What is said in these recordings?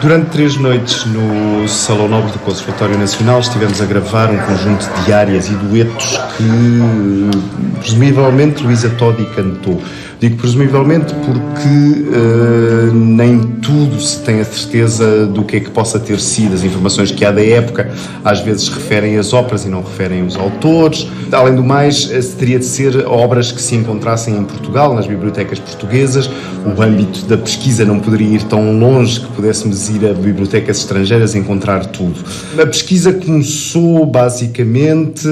Durante 3 noites no Salão Nobre do Conservatório Nacional estivemos a gravar um conjunto de áreas e duetos que presumivelmente Luísa Todi cantou. Digo presumivelmente porque nem tudo se tem a certeza do que é que possa ter sido. As informações que há da época às vezes referem as óperas e não referem os autores. Além do mais, teria de ser obras que se encontrassem em Portugal, nas bibliotecas portuguesas. O âmbito da pesquisa não poderia ir tão longe que pudéssemos ir a bibliotecas estrangeiras e encontrar tudo. A pesquisa começou basicamente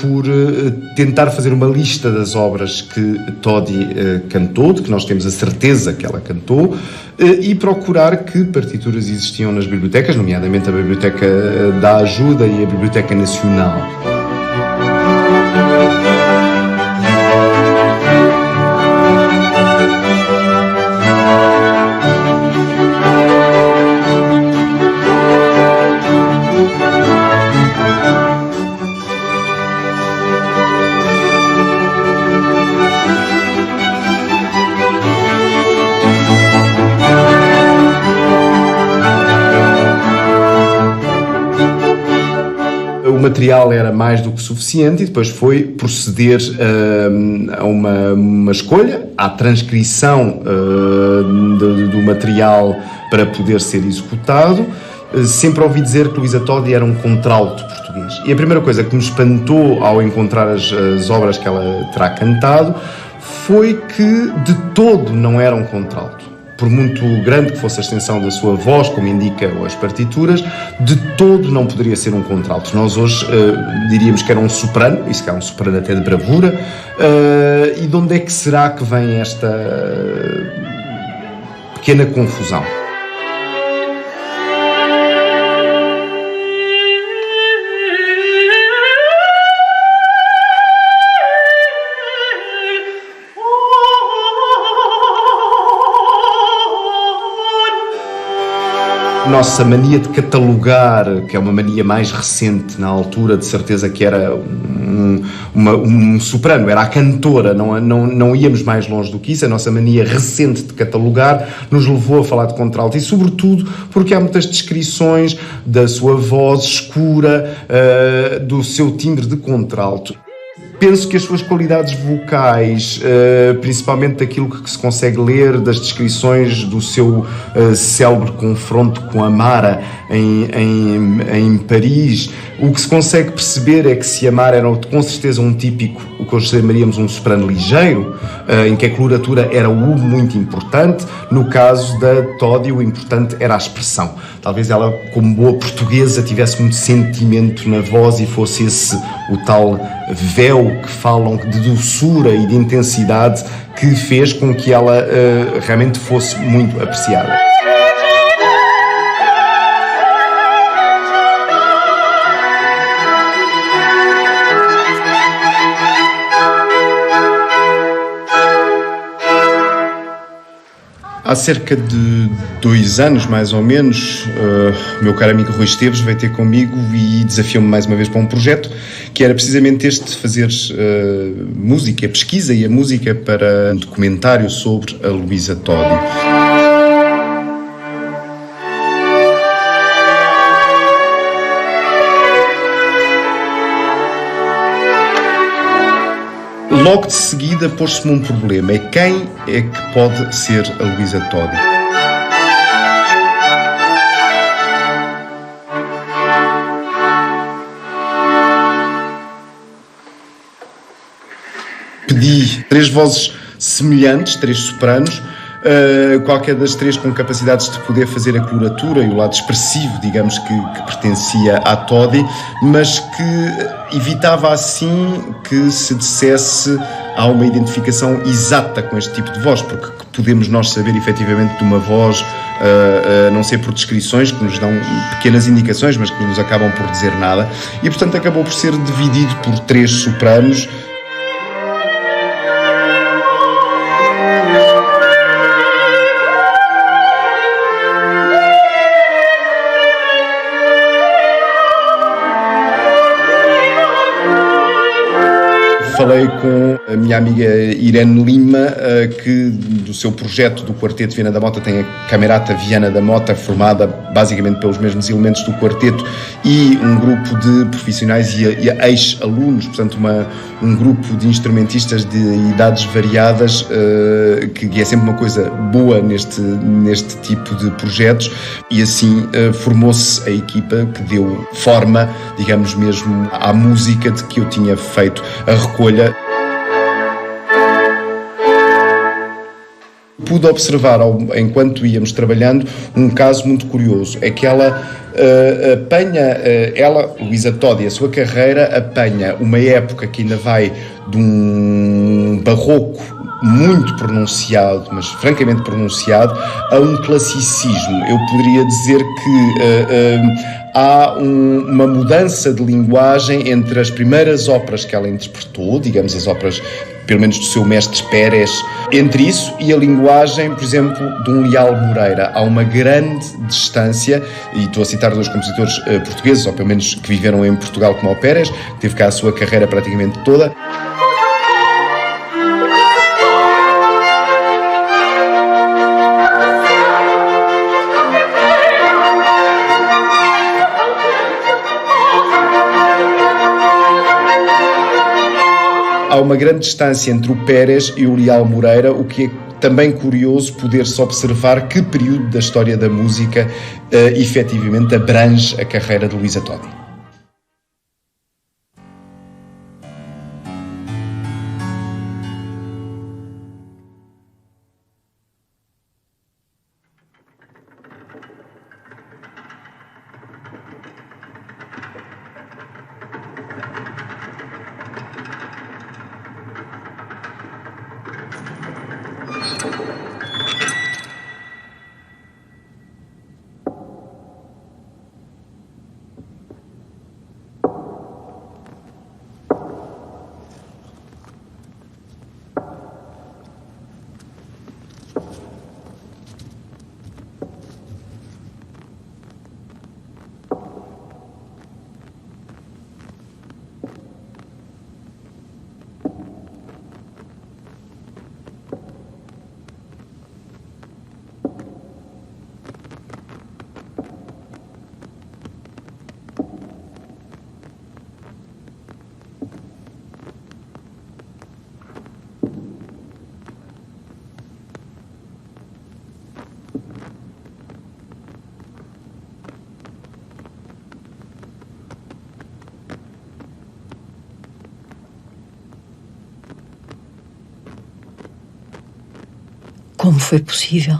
por tentar fazer uma lista das obras que Todi cantou, de que nós temos a certeza que ela cantou, e procurar que partituras existiam nas bibliotecas, nomeadamente a Biblioteca da Ajuda e a Biblioteca Nacional. O material era mais do que suficiente e depois foi proceder a uma escolha, à transcrição do material para poder ser executado. Sempre ouvi dizer que Luísa Todi era um contralto português. E a primeira coisa que me espantou ao encontrar as obras que ela terá cantado foi que de todo não era um contralto. Por muito grande que fosse a extensão da sua voz, como indicam as partituras, de todo não poderia ser um contralto. Nós hoje diríamos que era um soprano, isso que é um soprano até de bravura, e de onde é que será que vem esta pequena confusão? Nossa mania de catalogar, que é uma mania mais recente na altura, de certeza que era um soprano, era a cantora, não íamos mais longe do que isso. A nossa mania recente de catalogar nos levou a falar de contralto e sobretudo porque há muitas descrições da sua voz escura, do seu timbre de contralto. Penso que as suas qualidades vocais, principalmente daquilo que se consegue ler das descrições do seu célebre confronto com a Mara em Paris, o que se consegue perceber é que se a Mara era com certeza um típico, o que hoje chamaríamos um soprano ligeiro, em que a coloratura era o muito importante. No caso da Todi, o importante era a expressão. Talvez ela, como boa portuguesa, tivesse muito sentimento na voz e fosse esse o tal véu que falam de doçura e de intensidade que fez com que ela realmente fosse muito apreciada. Há cerca de 2 anos, mais ou menos, o meu caro amigo Rui Esteves veio ter comigo e desafiou-me mais uma vez para um projeto que era precisamente este, de fazer música, pesquisa e a música para um documentário sobre a Luísa Todi. Logo de seguida pôs-se-me um problema, é quem é que pode ser a Luísa Todi? Pedi 3 vozes semelhantes, 3 sopranos, qualquer das três com capacidades de poder fazer a coloratura e o lado expressivo, digamos, que pertencia à Todi, mas que evitava assim que se dissesse há uma identificação exata com este tipo de voz, porque podemos nós saber efetivamente de uma voz, a não ser por descrições que nos dão pequenas indicações, mas que não nos acabam por dizer nada, e portanto acabou por ser dividido por três sopranos. Falei com a minha amiga Irene Lima, que do seu projeto do Quarteto Viana da Mota tem a Camerata Viana da Mota, formada basicamente pelos mesmos elementos do quarteto, e um grupo de profissionais e ex-alunos, portanto um grupo de instrumentistas de idades variadas, que é sempre uma coisa boa neste tipo de projetos, e assim formou-se a equipa que deu forma, digamos mesmo, à música de que eu tinha feito a recolha. Pude observar, enquanto íamos trabalhando, um caso muito curioso. É que ela Luísa Todi, a sua carreira apanha uma época que ainda vai de um barroco muito pronunciado, mas francamente pronunciado, a um classicismo. Eu poderia dizer que há uma mudança de linguagem entre as primeiras óperas que ela interpretou, digamos as óperas, pelo menos do seu mestre Pérez, entre isso e a linguagem, por exemplo, de um Leal Moreira. Há uma grande distância, e estou a citar dois compositores portugueses, ou pelo menos que viveram em Portugal, como o Pérez, que teve cá a sua carreira praticamente toda. Há uma grande distância entre o Pérez e o Leal Moreira, o que é também curioso poder-se observar que período da história da música efetivamente abrange a carreira de Luísa Todi. Como foi possível?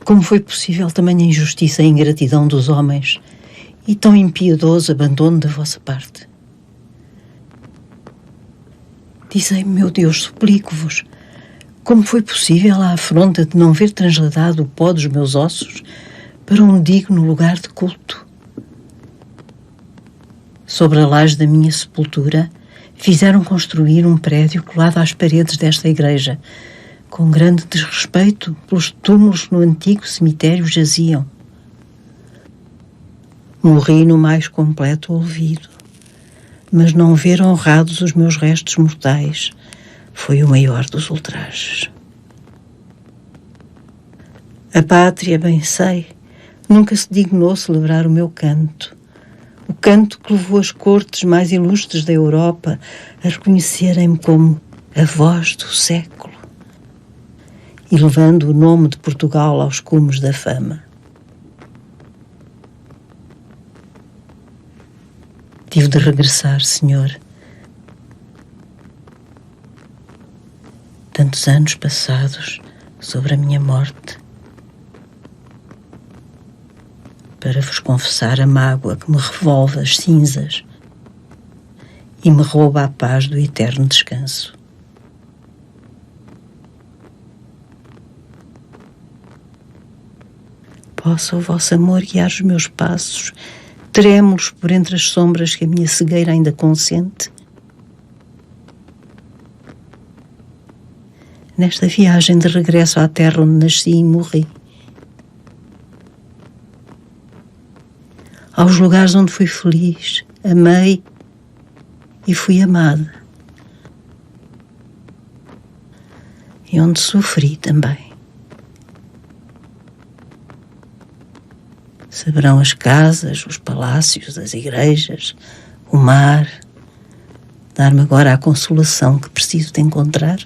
Como foi possível tamanha injustiça e ingratidão dos homens e tão impiedoso abandono da vossa parte? Dizei-me, meu Deus, suplico-vos, como foi possível a afronta de não ver transladado o pó dos meus ossos para um digno lugar de culto? Sobre a laje da minha sepultura, fizeram construir um prédio colado às paredes desta igreja, com grande desrespeito pelos túmulos que no antigo cemitério jaziam. Morri no mais completo olvido, mas não ver honrados os meus restos mortais foi o maior dos ultrajes. A pátria, bem sei, nunca se dignou celebrar o meu canto, o canto que levou as cortes mais ilustres da Europa a reconhecerem-me como a voz do século, e levando o nome de Portugal aos cumes da fama. Tive de regressar, Senhor. Tantos anos passados, sobre a minha morte, para vos confessar a mágoa que me revolve as cinzas e me rouba a paz do eterno descanso. Possa o vosso amor guiar os meus passos, trêmulos por entre as sombras que a minha cegueira ainda consente. Nesta viagem de regresso à terra onde nasci e morri, aos lugares onde fui feliz, amei e fui amada, e onde sofri também. Saberão as casas, os palácios, as igrejas, o mar, dar-me agora a consolação que preciso de encontrar?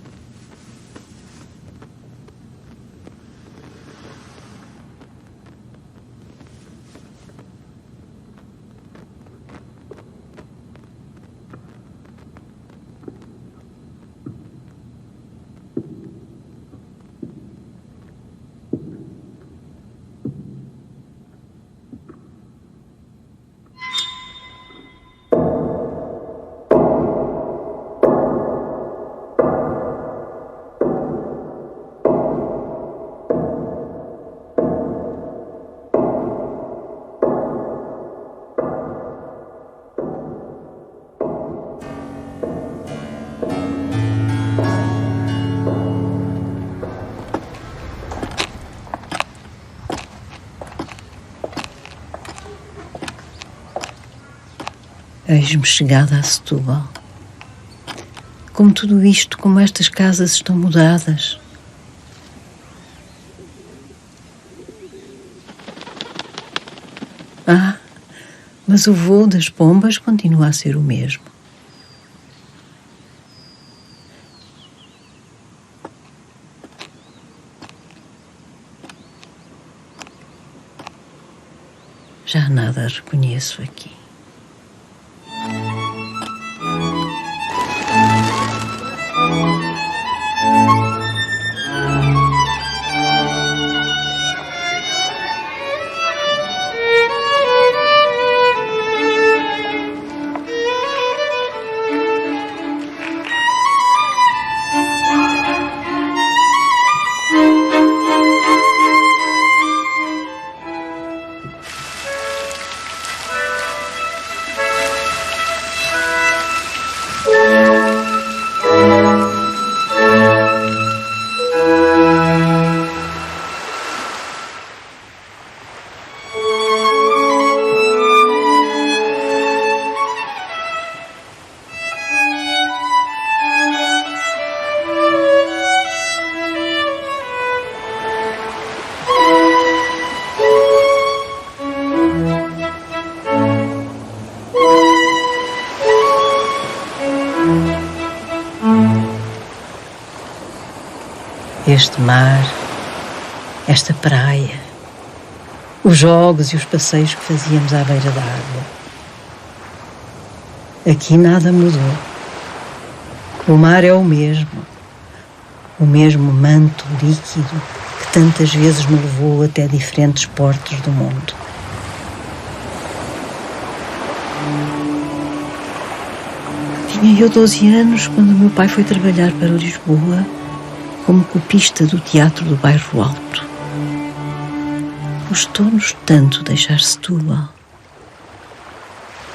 Eis-me chegada a Setúbal. Como tudo isto, como estas casas estão mudadas. Ah, mas o voo das pombas continua a ser o mesmo. Já nada reconheço aqui. Este mar, esta praia, os jogos e os passeios que fazíamos à beira da água. Aqui nada mudou. O mar é o mesmo manto líquido que tantas vezes me levou até diferentes portos do mundo. Tinha eu 12 anos quando o meu pai foi trabalhar para Lisboa como copista do teatro do Bairro Alto. Custou-nos tanto deixar Setúbal.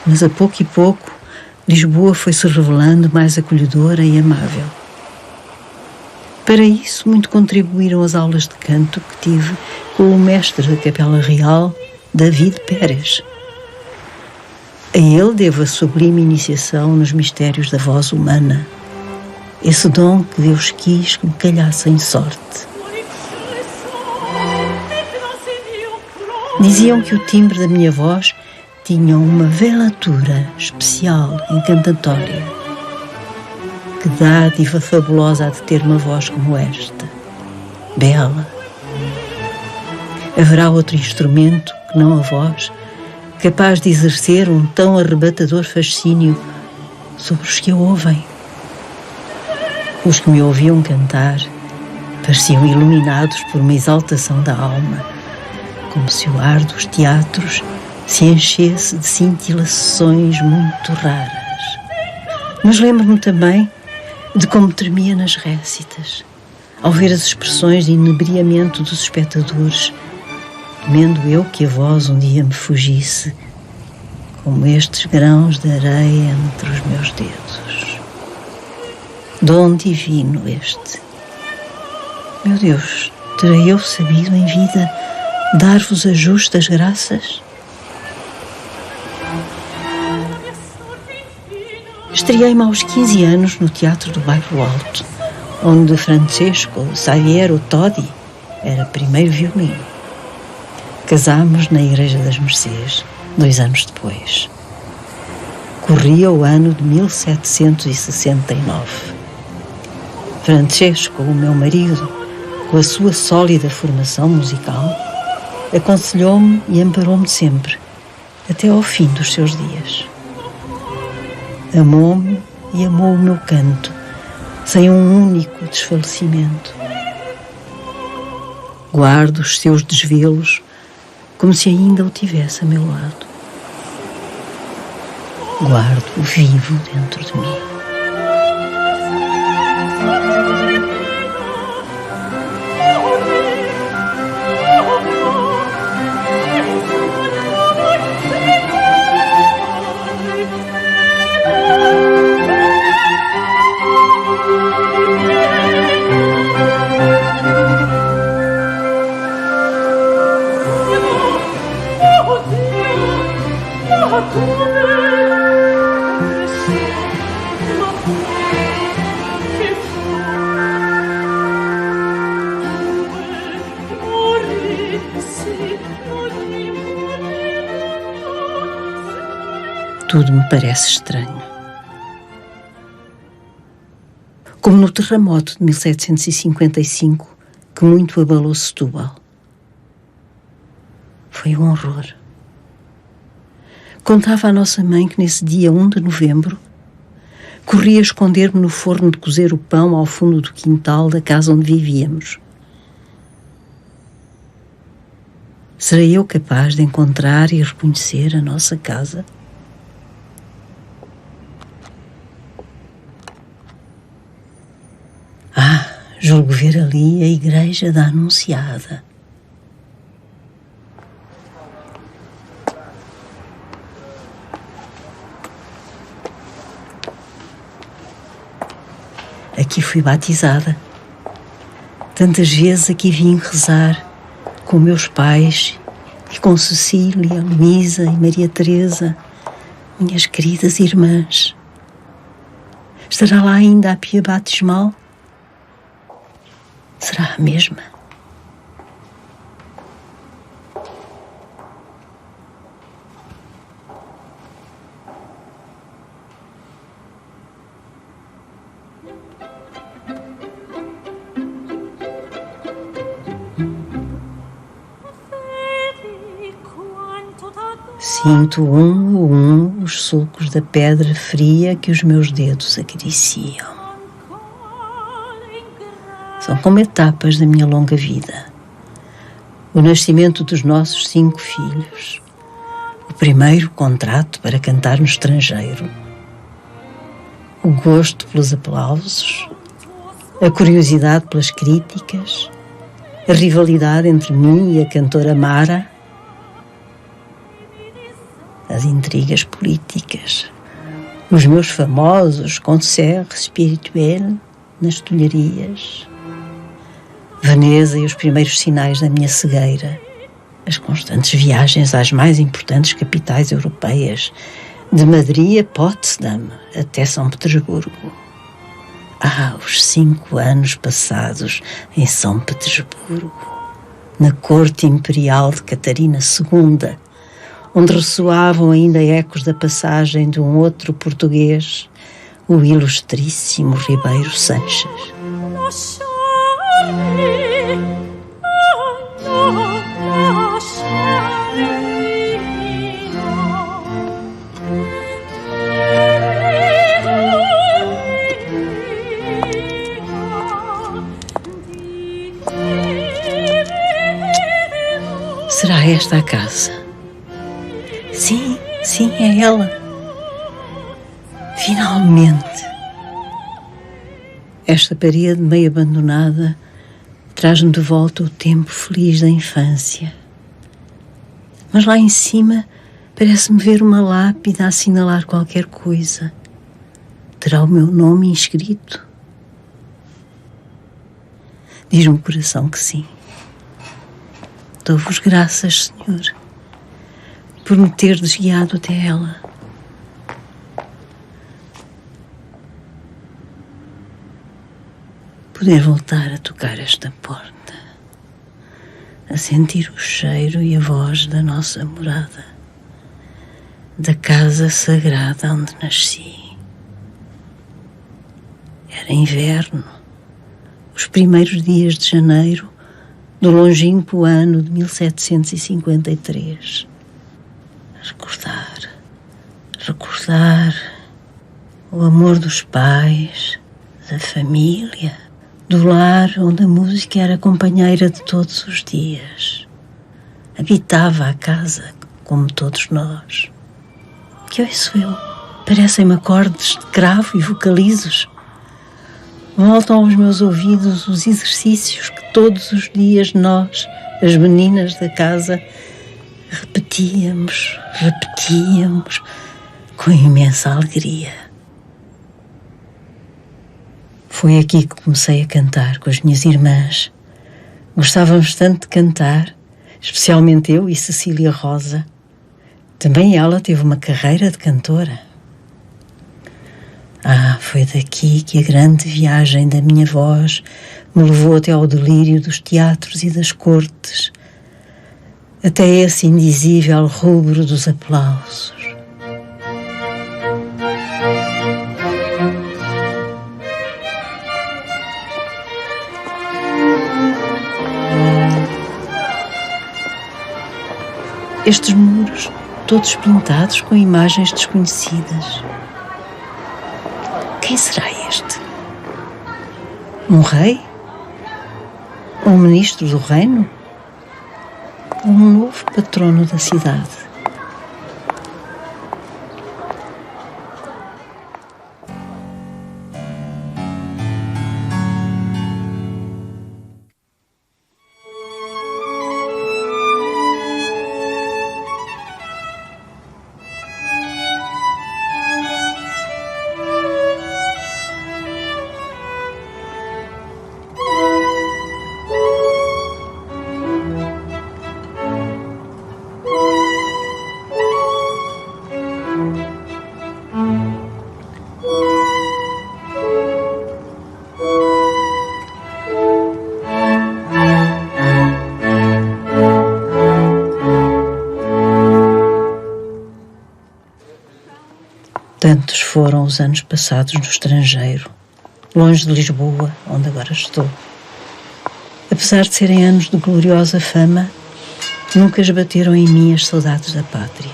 Mas a pouco e pouco, Lisboa foi-se revelando mais acolhedora e amável. Para isso, muito contribuíram as aulas de canto que tive com o mestre da Capela Real, David Pérez. A ele devo a sublime iniciação nos mistérios da voz humana, esse dom que Deus quis que me calhasse em sorte. Diziam que o timbre da minha voz tinha uma velatura especial, encantatória. Que dádiva fabulosa há de ter uma voz como esta, bela. Haverá outro instrumento, que não a voz, capaz de exercer um tão arrebatador fascínio sobre os que a ouvem? Os que me ouviam cantar Pareciam iluminados por uma exaltação da alma, como se o ar dos teatros se enchesse de cintilações muito raras. Mas lembro-me também de como tremia nas récitas, ao ver as expressões de inebriamento dos espectadores, temendo eu que a voz um dia me fugisse, como estes grãos de areia entre os meus dedos. Dom divino este. Meu Deus, terei eu sabido em vida dar-vos as justas graças? Estreiei-me aos 15 anos no Teatro do Bairro Alto, onde Francesco Xaviero Todi era primeiro violino. Casámos na Igreja das Mercês, 2 anos depois. Corria o ano de 1769. Francesco, o meu marido, com a sua sólida formação musical, aconselhou-me e amparou-me sempre, até ao fim dos seus dias. Amou-me e amou o meu canto, sem um único desfalecimento. Guardo os seus desvelos como se ainda o tivesse a meu lado. Guardo-o vivo dentro de mim. Tudo me parece estranho. Como no terremoto de 1755, que muito abalou Setúbal. Foi um horror. Contava à nossa mãe que nesse dia 1 de novembro corria esconder-me no forno de cozer o pão ao fundo do quintal da casa onde vivíamos. Serei eu capaz de encontrar e reconhecer a nossa casa? Julgo ver ali a Igreja da Anunciada. Aqui fui batizada. Tantas vezes aqui vim rezar com meus pais e com Cecília, Luísa e Maria Teresa, minhas queridas irmãs. Estará lá ainda a pia batismal? Será a mesma? Sinto um a um os sulcos da pedra fria que os meus dedos acariciam. São como etapas da minha longa vida. O nascimento dos nossos 5 filhos. O primeiro contrato para cantar no estrangeiro. O gosto pelos aplausos. A curiosidade pelas críticas. A rivalidade entre mim e a cantora Mara. As intrigas políticas. Os meus famosos concerts spirituels nas Tulharias. Veneza e os primeiros sinais da minha cegueira, as constantes viagens às mais importantes capitais europeias, de Madrid a Potsdam até São Petersburgo. Os 5 anos passados em São Petersburgo, na corte imperial de Catarina II, onde ressoavam ainda ecos da passagem de um outro português, o ilustríssimo Ribeiro Sanches. esta a casa. Sim, é ela. Finalmente. Esta parede meio abandonada traz-me de volta o tempo feliz da infância. Mas lá em cima parece-me ver uma lápide a assinalar qualquer coisa. Terá o meu nome inscrito? Diz-me o coração que sim. Dou-vos graças, Senhor, por me teres guiado até ela. Poder voltar a tocar esta porta, a sentir o cheiro e a voz da nossa morada, da casa sagrada onde nasci. Era inverno, os primeiros dias de janeiro do longínquo ano de 1753. Recordar o amor dos pais, da família, do lar onde a música era companheira de todos os dias. Habitava a casa como todos nós. Que ouço eu? Parecem-me acordes de cravo e vocalizos. Voltam aos meus ouvidos os exercícios que todos os dias nós, as meninas da casa, repetíamos com imensa alegria. Foi aqui que comecei a cantar com as minhas irmãs. Gostávamos tanto de cantar, especialmente eu e Cecília Rosa. Também ela teve uma carreira de cantora. Foi daqui que a grande viagem da minha voz me levou até ao delírio dos teatros e das cortes, até esse indizível rubro dos aplausos. Estes muros, todos pintados com imagens desconhecidas. Quem será este? Um rei? Um ministro do reino? Ou um novo patrono da cidade? Tantos foram os anos passados no estrangeiro, longe de Lisboa, onde agora estou. Apesar de serem anos de gloriosa fama, nunca esbateram em mim as saudades da pátria.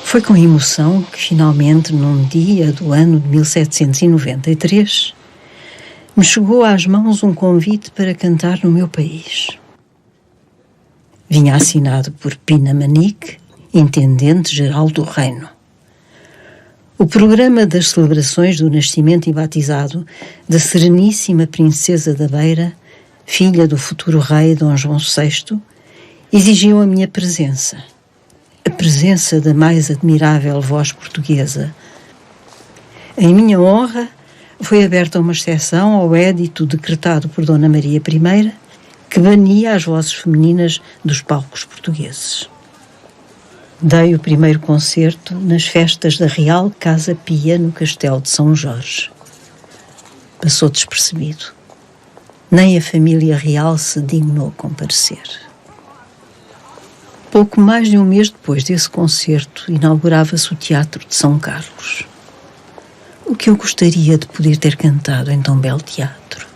Foi com emoção que, finalmente, num dia do ano de 1793, me chegou às mãos um convite para cantar no meu país. Vinha assinado por Pina Manique, intendente-geral do reino. O programa das celebrações do nascimento e batizado da Sereníssima Princesa da Beira, filha do futuro rei Dom João VI, exigiu a minha presença, a presença da mais admirável voz portuguesa. Em minha honra, foi aberta uma exceção ao édito decretado por Dona Maria I, que bania as vozes femininas dos palcos portugueses. Dei o primeiro concerto nas festas da Real Casa Pia, no Castelo de São Jorge. Passou despercebido. Nem a família real se dignou comparecer. Pouco mais de um mês depois desse concerto, inaugurava-se o Teatro de São Carlos. O que eu gostaria de poder ter cantado em tão belo teatro.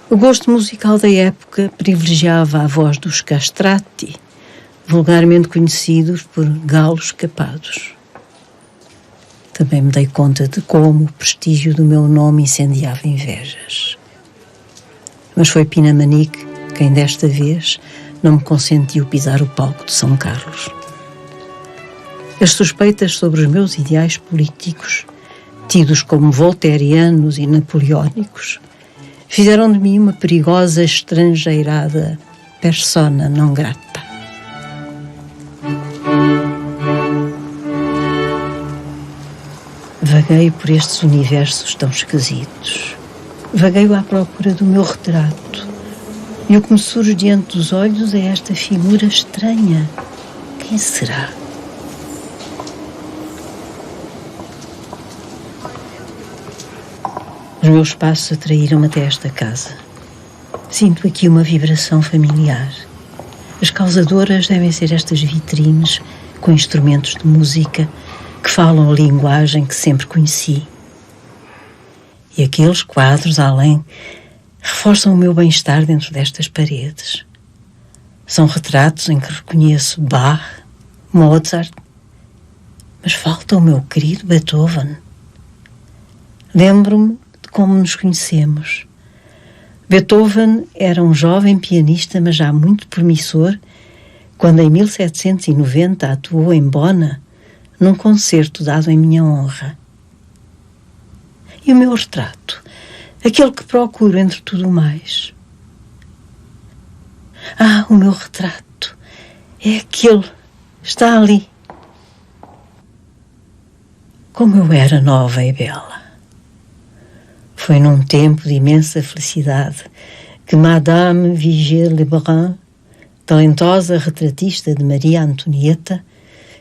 O gosto musical da época privilegiava a voz dos castrati, vulgarmente conhecidos por galos capados. Também me dei conta de como o prestígio do meu nome incendiava invejas. Mas foi Pina Manique quem desta vez não me consentiu pisar o palco de São Carlos. As suspeitas sobre os meus ideais políticos, tidos como voltairianos e napoleónicos, fizeram de mim uma perigosa estrangeirada persona não grata. Vagueio por estes universos tão esquisitos. Vagueio à procura do meu retrato. E o que me surge diante dos olhos é esta figura estranha. Quem será? Os meus passos atraíram-me até esta casa. Sinto aqui uma vibração familiar. As causadoras devem ser estas vitrines com instrumentos de música que falam a linguagem que sempre conheci. E aqueles quadros além reforçam o meu bem-estar dentro destas paredes. São retratos em que reconheço Bach, Mozart, mas falta o meu querido Beethoven. Lembro-me de como nos conhecemos. Beethoven era um jovem pianista, mas já muito promissor, quando em 1790 atuou em Bona, num concerto dado em minha honra. E o meu retrato, aquele que procuro entre tudo mais. Ah, o meu retrato, é aquele, está ali. Como eu era nova e bela. Foi num tempo de imensa felicidade que Madame Vigée-Lebrun, talentosa retratista de Maria Antonieta,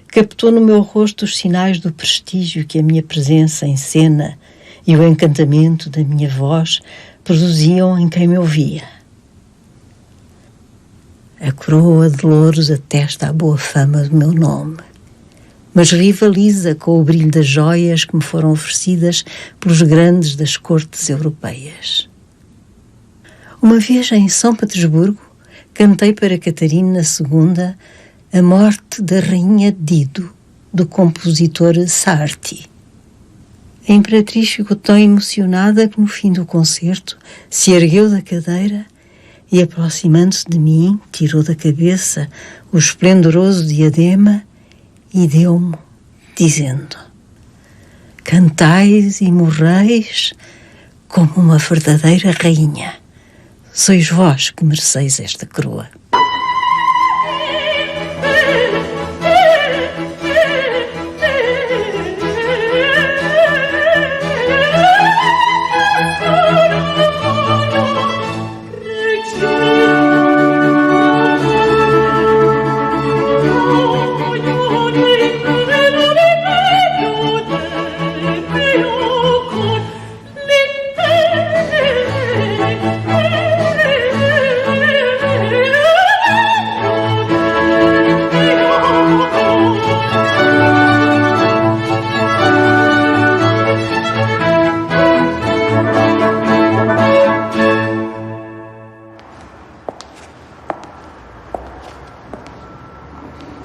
captou no meu rosto os sinais do prestígio que a minha presença em cena e o encantamento da minha voz produziam em quem me ouvia. A coroa de louros atesta a boa fama do meu nome, mas rivaliza com o brilho das joias que me foram oferecidas pelos grandes das cortes europeias. Uma vez em São Petersburgo, cantei para Catarina II a morte da rainha Dido, do compositor Saarti. A imperatriz ficou tão emocionada que no fim do concerto se ergueu da cadeira e, aproximando-se de mim, tirou da cabeça o esplendoroso diadema e deu-me, dizendo: cantais e morreis como uma verdadeira rainha. Sois vós que mereceis esta coroa.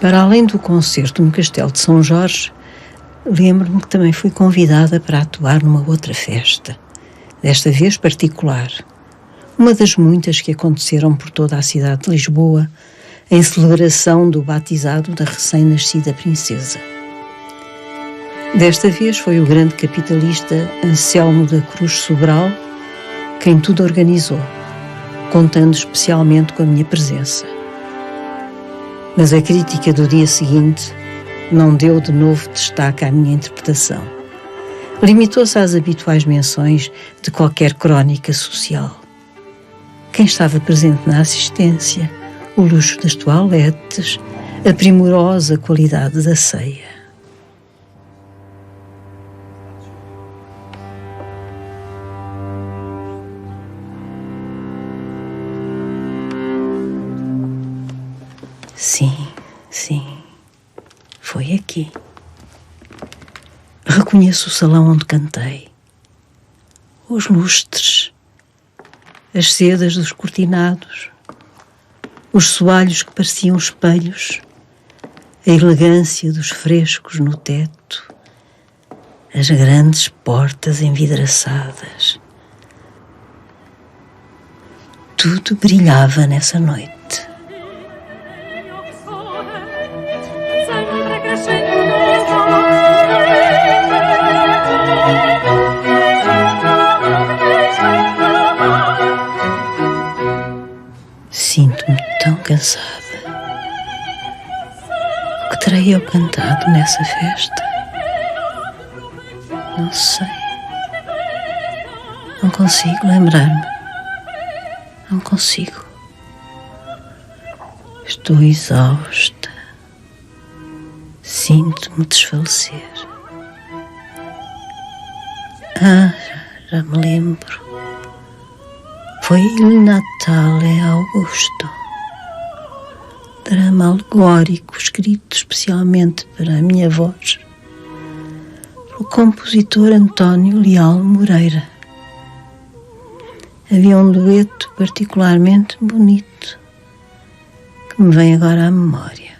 Para além do concerto no Castelo de São Jorge, lembro-me que também fui convidada para atuar numa outra festa, desta vez particular, uma das muitas que aconteceram por toda a cidade de Lisboa, em celebração do batizado da recém-nascida princesa. Desta vez foi o grande capitalista Anselmo da Cruz Sobral quem tudo organizou, contando especialmente com a minha presença. Mas a crítica do dia seguinte não deu de novo destaque à minha interpretação. Limitou-se às habituais menções de qualquer crónica social. Quem estava presente na assistência, o luxo das toaletes, a primorosa qualidade da ceia. Sim, foi aqui. Reconheço o salão onde cantei. Os lustres, as sedas dos cortinados, os soalhos que pareciam espelhos, a elegância dos frescos no teto, as grandes portas envidraçadas. Tudo brilhava nessa noite. Sinto-me tão cansada. O que terei eu cantado nessa festa? Não sei. Não consigo lembrar-me. Não consigo. Estou exausta. Sinto-me desfalecer. Já me lembro. Foi Il Natale Augusto. Drama alegórico escrito especialmente para a minha voz, pelo compositor António Leal Moreira. Havia um dueto particularmente bonito que me vem agora à memória.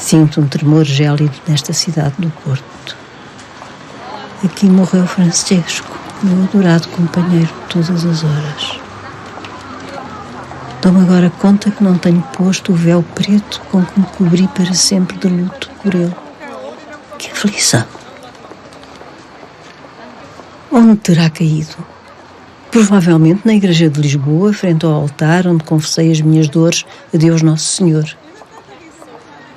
Sinto um tremor gélido nesta cidade do Porto. Aqui morreu Francesco, meu adorado companheiro de todas as horas. Dou-me agora conta que não tenho posto o véu preto com que me cobri para sempre de luto por ele. Que aflição! Onde terá caído? Provavelmente na igreja de Lisboa, frente ao altar onde confessei as minhas dores a Deus Nosso Senhor.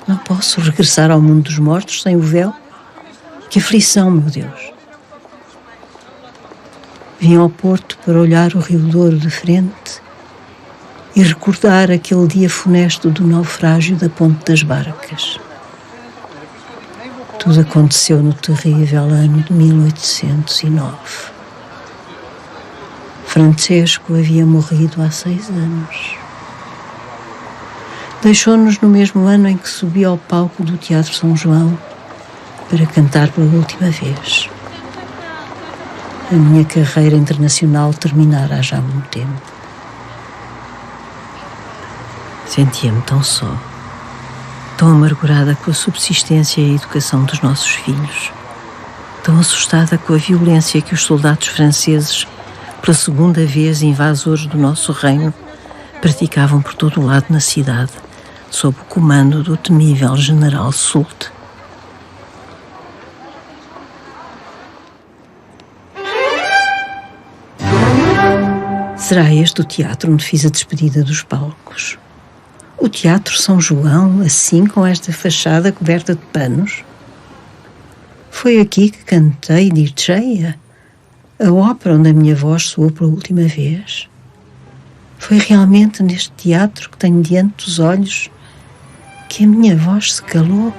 Não posso regressar ao mundo dos mortos sem o véu? Que aflição, meu Deus! Vim ao Porto para olhar o Rio Douro de frente e recordar aquele dia funesto do naufrágio da Ponte das Barcas. Tudo aconteceu no terrível ano de 1809. Francesco havia morrido há 6 anos. Deixou-nos no mesmo ano em que subi ao palco do Teatro São João para cantar pela última vez. A minha carreira internacional terminara há já muito tempo. Sentia-me tão só, tão amargurada com a subsistência e a educação dos nossos filhos, tão assustada com a violência que os soldados franceses, pela segunda vez invasores do nosso reino, praticavam por todo o lado na cidade, sob o comando do temível general Soult. Será este o teatro onde fiz a despedida dos palcos? O Teatro São João, assim, com esta fachada coberta de panos? Foi aqui que cantei Dirceia, a ópera onde a minha voz soou pela última vez? Foi realmente neste teatro que tenho diante dos olhos que a minha voz se calou?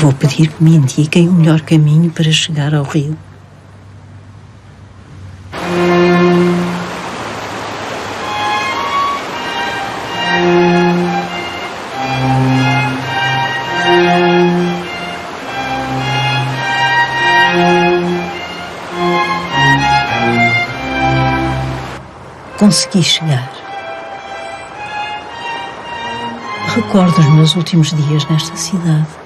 Vou pedir que me indiquem o melhor caminho para chegar ao rio. Consegui chegar. Recordo os meus últimos dias nesta cidade.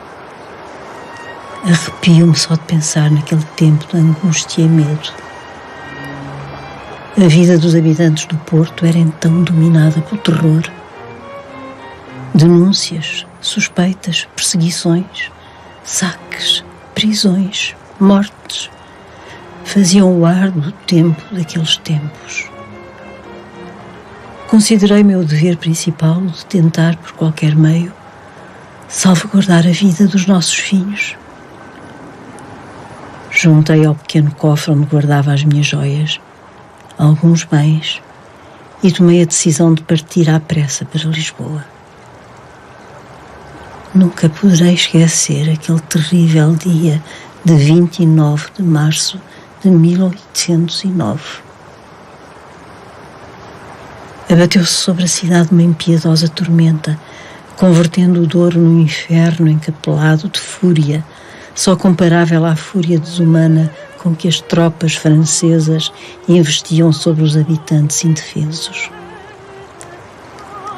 Arrepio-me só de pensar naquele tempo de angústia e medo. A vida dos habitantes do Porto era então dominada pelo terror. Denúncias, suspeitas, perseguições, saques, prisões, mortes faziam o ar do tempo daqueles tempos. Considerei meu dever principal o de tentar, por qualquer meio, salvaguardar a vida dos nossos filhos. Juntei ao pequeno cofre onde guardava as minhas joias alguns bens e tomei a decisão de partir à pressa para Lisboa. Nunca poderei esquecer aquele terrível dia de 29 de março de 1809. Abateu-se sobre a cidade uma impiedosa tormenta, convertendo o Douro num inferno encapelado de fúria, só comparável à fúria desumana com que as tropas francesas investiam sobre os habitantes indefesos.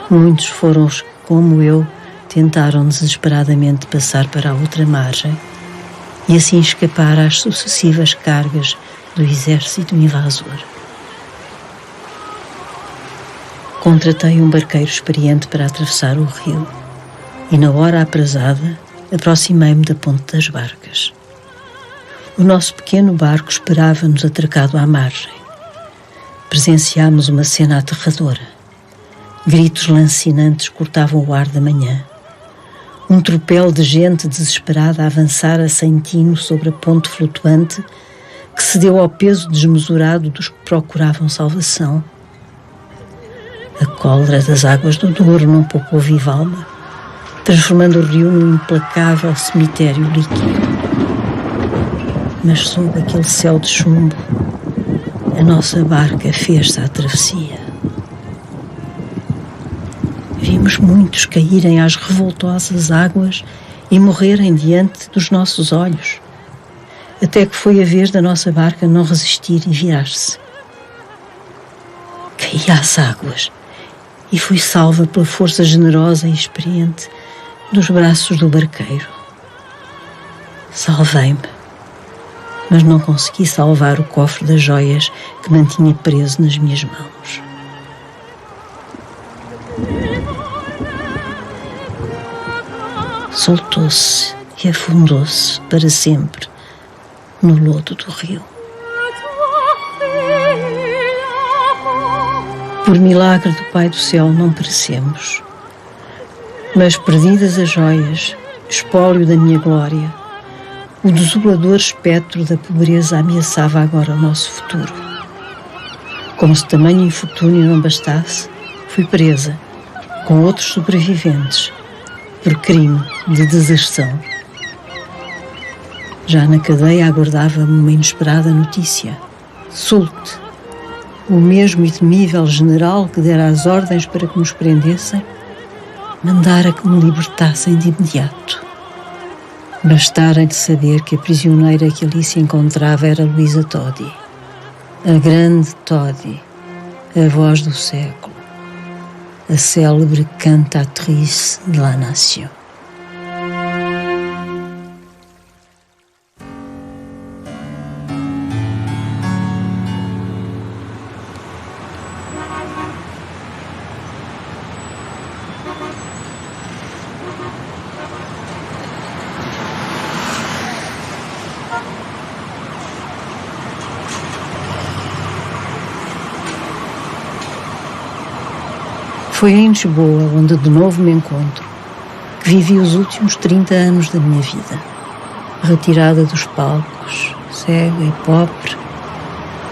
Muitos foram os que, como eu, tentaram desesperadamente passar para a outra margem e assim escapar às sucessivas cargas do exército invasor. Contratei um barqueiro experiente para atravessar o rio e, na hora aprazada, aproximei-me da Ponte das Barcas. O nosso pequeno barco esperava-nos atracado à margem. Presenciámos uma cena aterradora. Gritos lancinantes cortavam o ar da manhã. Um tropel de gente desesperada a avançar a sem tino sobre a ponte flutuante que cedeu ao peso desmesurado dos que procuravam salvação. A cólera das águas do Douro não poupou viva alma, transformando o rio num implacável cemitério líquido. Mas sob aquele céu de chumbo, a nossa barca fez-se à travessia. Vimos muitos caírem às revoltosas águas e morrerem diante dos nossos olhos, até que foi a vez da nossa barca não resistir e virar-se. Caí às águas e fui salva pela força generosa e experiente dos braços do barqueiro. Salvei-me, mas não consegui salvar o cofre das joias que mantinha preso nas minhas mãos. Soltou-se e afundou-se para sempre no lodo do rio. Por milagre do Pai do Céu não perecemos, mas perdidas as joias, espólio da minha glória, o desolador espectro da pobreza ameaçava agora o nosso futuro. Como se tamanho infortúnio não bastasse, fui presa, com outros sobreviventes, por crime de deserção. Já na cadeia aguardava-me uma inesperada notícia. Soult, o mesmo e temível general que dera as ordens para que nos prendessem, mandara que me libertassem de imediato. Bastara de saber que a prisioneira que ali se encontrava era Luísa Todi, a grande Todi, a voz do século, a célebre cantatrice de la nation. Foi em Lisboa, onde de novo me encontro, que vivi os últimos 30 anos da minha vida. Retirada dos palcos, cega e pobre,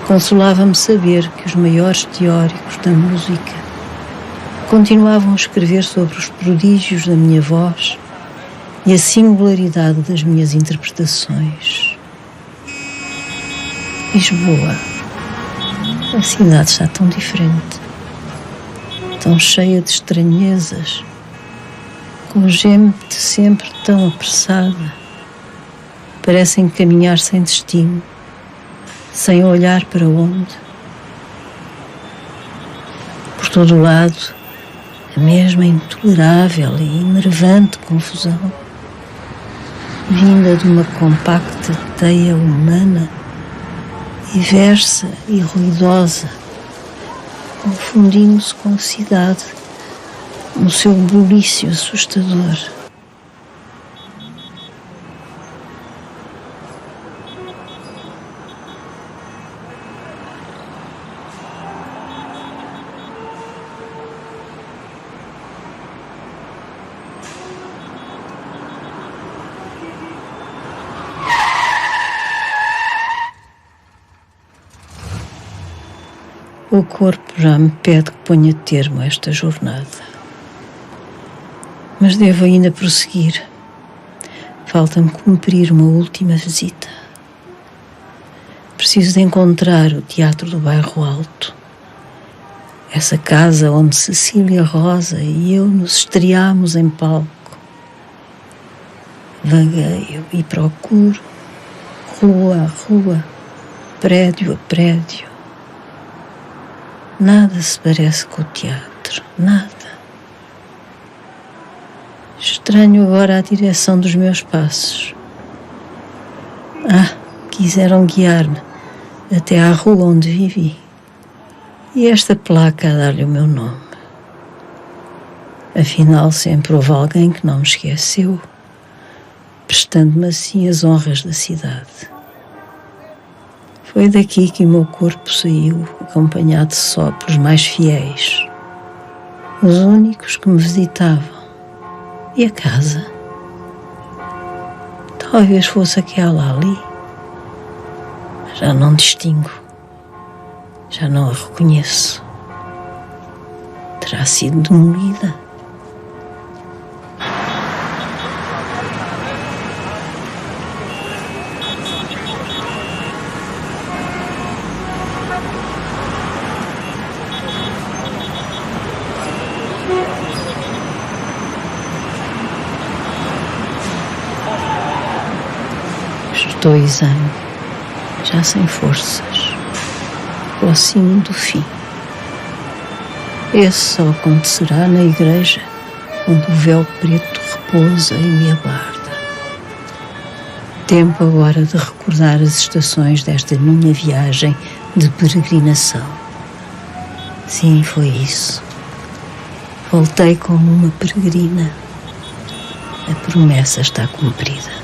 consolava-me saber que os maiores teóricos da música continuavam a escrever sobre os prodígios da minha voz e a singularidade das minhas interpretações. Lisboa, a cidade está tão diferente, tão cheia de estranhezas, com gente sempre tão apressada. Parecem caminhar sem destino, sem olhar para onde. Por todo lado, a mesma intolerável e enervante confusão, vinda de uma compacta teia humana, diversa e ruidosa, confundindo-se com a cidade no seu bulício assustador. O corpo já me pede que ponha termo a esta jornada. Mas devo ainda prosseguir. Falta-me cumprir uma última visita. Preciso de encontrar o Teatro do Bairro Alto. Essa casa onde Cecília Rosa e eu nos estreámos em palco. Vagueio e procuro, rua a rua, prédio a prédio. Nada se parece com o teatro, nada. Estranho agora a direção dos meus passos. Quiseram guiar-me até à rua onde vivi. E esta placa a dar-lhe o meu nome. Afinal, sempre houve alguém que não me esqueceu, prestando-me assim as honras da cidade. Foi daqui que o meu corpo saiu, acompanhado só pelos mais fiéis, os únicos que me visitavam. E a casa? Talvez fosse aquela ali. Já não distingo, já não a reconheço. Terá sido demolida. Estou exame, já sem forças, próximo do fim. Esse só acontecerá na igreja, onde o véu preto repousa e me aguarda. Tempo agora de recordar as estações desta minha viagem de peregrinação. Sim, foi isso. Voltei como uma peregrina. A promessa está cumprida.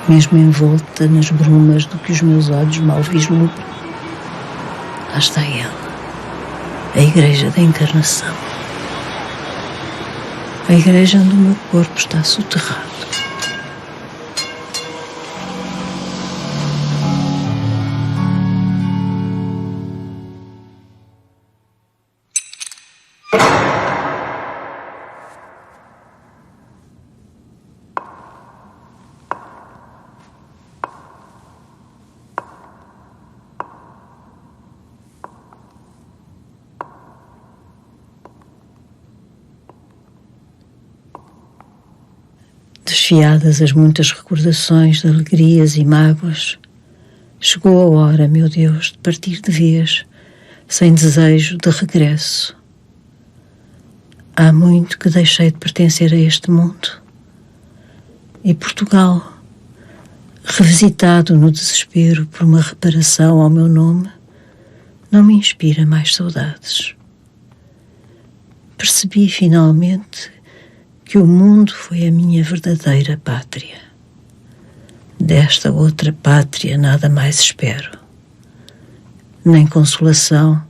Mesmo envolta nas brumas do que os meus olhos mal vislumbram, lá está ela, a Igreja da Encarnação, a igreja onde o meu corpo está soterrado. Desfiadas as muitas recordações de alegrias e mágoas, chegou a hora, meu Deus, de partir de vez, sem desejo de regresso. Há muito que deixei de pertencer a este mundo. E Portugal, revisitado no desespero por uma reparação ao meu nome, não me inspira mais saudades. Percebi finalmente que o mundo foi a minha verdadeira pátria. Desta outra pátria nada mais espero. Nem consolação,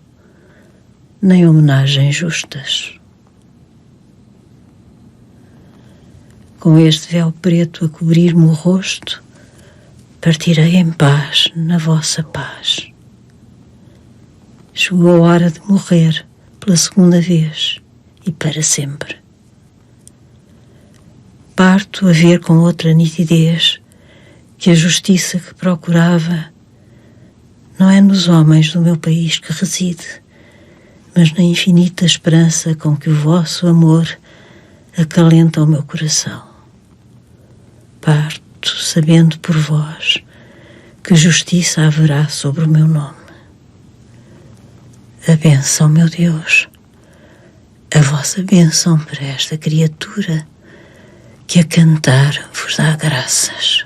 nem homenagens justas. Com este véu preto a cobrir-me o rosto, partirei em paz na vossa paz. Chegou a hora de morrer pela segunda vez e para sempre. Parto a ver com outra nitidez que a justiça que procurava não é nos homens do meu país que reside, mas na infinita esperança com que o vosso amor acalenta o meu coração. Parto sabendo por vós que justiça haverá sobre o meu nome. A bênção, meu Deus, a vossa bênção para esta criatura que a cantar vos dá graças.